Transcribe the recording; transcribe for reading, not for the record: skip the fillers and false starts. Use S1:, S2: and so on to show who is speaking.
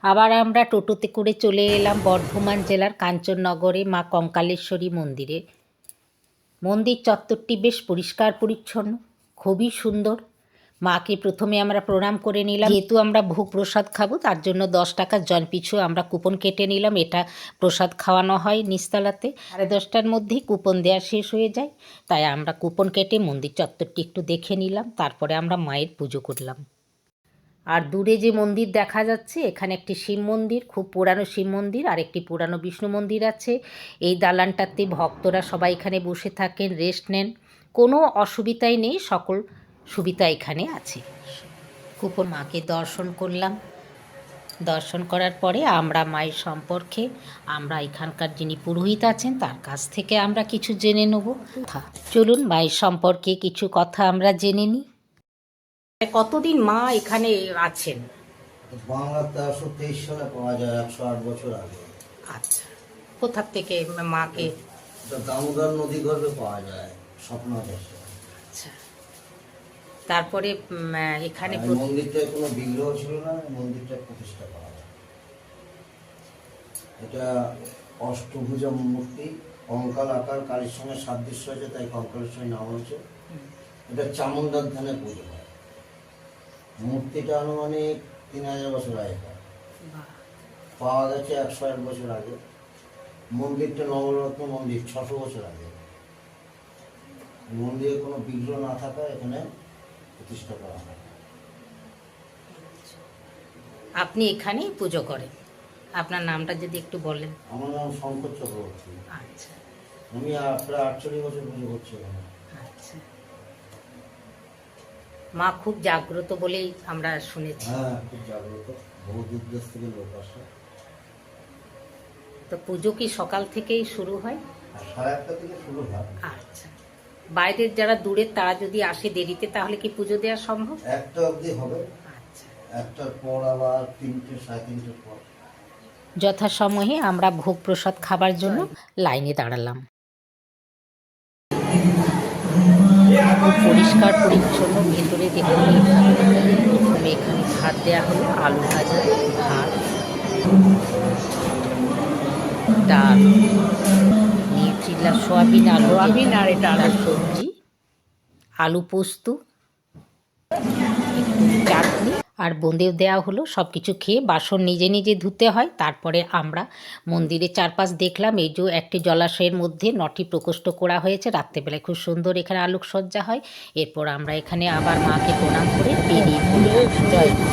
S1: আবার আমরা টোটোতে করে চলে এলাম বর্ধমান জেলার কাঞ্চননগরে মা কঙ্কালেশ্বরী মন্দিরে। মন্দির চত্বরটি বেশ পরিষ্কার পরিচ্ছন্ন, খুবই সুন্দর। মাকে প্রথমে আমরা প্রণাম করে নিলাম। যেহেতু আমরা ভোগ প্রসাদ খাবো তার জন্য 10 টাকা জন পিছু আমরা কুপন কেটে নিলাম। এটা প্রসাদ খাওয়ানো হয় নিচতলাতে। 10:30টার মধ্যেই কুপন দেওয়া শেষ হয়ে যায়, তাই আমরা কুপন কেটে মন্দির চত্বরটি একটু দেখে নিলাম। তারপরে আমরা মায়ের পুজো করলাম। আর দূরে যে মন্দির দেখা যাচ্ছে, এখানে একটি শিব মন্দির, খুব পুরানো শিব মন্দির, আর একটি পুরানো বিষ্ণু মন্দির আছে। এই দালানটাতে ভক্তরা সবাই এখানে বসে থাকেন, রেস্ট নেন। কোনো অসুবিধাই নেই, সকল সুবিধা এখানে আছে। কুপন মাকে দর্শন করলাম। দর্শন করার পরে আমরা মায়ের সম্পর্কে, আমরা এখানকার যিনি পুরোহিত আছেন তার কাছ থেকে আমরা কিছু জেনে নেব। চলুন মায়ের সম্পর্কে কিছু কথা আমরা জেনে নিই। কতদিন মা এখানে আছেন?
S2: বাংলাতে ১৩২ সালে পাওয়া যায়, ১০৮ বছর আগে।
S1: আচ্ছা, কোথা থেকে মাকে?
S2: দামোদর নদী গর্ভে পাওয়া যায়, স্বপ্নাদেশে।
S1: আচ্ছা, তারপরে এখানে
S2: মন্দিরটায় কোনো বিগ্রহ ছিল না, মন্দিরটা প্রতিষ্ঠা করা হয়। এটা অষ্টভুজা মূর্তি, কঙ্কাল আকার, কালীর সঙ্গে সাদৃশ্য হয়েছে, তাই কঙ্কালেশ্বরী নাম হয়েছে। এটা চামুন্ডার ধ্যানে পুজো হয়। মূর্তিটা আনুমানিক ৩,০০০ বছর আগে পাওয়া গেছে, ১০৮ বছর আগে। মন্দিরটা নবরত্ন মন্দির, ৬০০ বছর আগে। মন্দিরে কোনো বিগ্রহ না থাকায় এখানে প্রতিষ্ঠা করা হয়।
S1: আপনি এখানেই পুজো করেন? আপনার নামটা যদি একটু বলেন।
S2: আমার নাম শঙ্কর চক্রবর্তী।
S1: আচ্ছা,
S2: আমি প্রায় ৪৮ বছর পুজো করছি এখানে।
S1: আচ্ছা। মা খুব জাগ্রত বলেই আমরা শুনেছি।
S2: হ্যাঁ, খুব জাগ্রত, বহু দূর দেশ থেকে লোক আসে।
S1: তো পুজো কি সকাল থেকেই শুরু হয়?
S2: ১১:৩০ থেকে শুরু হয়।
S1: আচ্ছা, বাইরের যারা দূরের তারা যদি আসে দেরিতে, তাহলে কি পুজো দেওয়া সম্ভব?
S2: ১টা অবধি হবে।
S1: আচ্ছা,
S2: ১টার পর আবার ৩টে, ৩:৩০ পর।
S1: যথাসময়ে আমরা ভোগ প্রসাদ খাবার জন্য লাইনে দাঁড়ালাম। খুব পরিষ্কার পরিচ্ছন্ন, ভেতরে দেখুন। প্রথমে এখানে ভাত দেওয়া হলো, আলু ভাজা, ভাত, ডাল, নিউট্রিলা সোয়াবিন আলু, আর এটা আলুর সবজি, আলু পোস্ত, একটু চাটনি আর বোঁদেও দেওয়া হলো। সব কিছু খেয়ে বাসন নিজে নিজে ধুতে হয়। তারপরে আমরা মন্দিরের চারপাশ দেখলাম। এই যে একটি জলাশয়ের মধ্যে 9টি প্রকোষ্ঠ করা হয়েছে। রাত্রেবেলায় খুব সুন্দর এখানে আলোকসজ্জা হয়। এরপর আমরা এখানে আবার মাকে প্রণাম করে বেরিয়ে পড়লাম। জয় মা।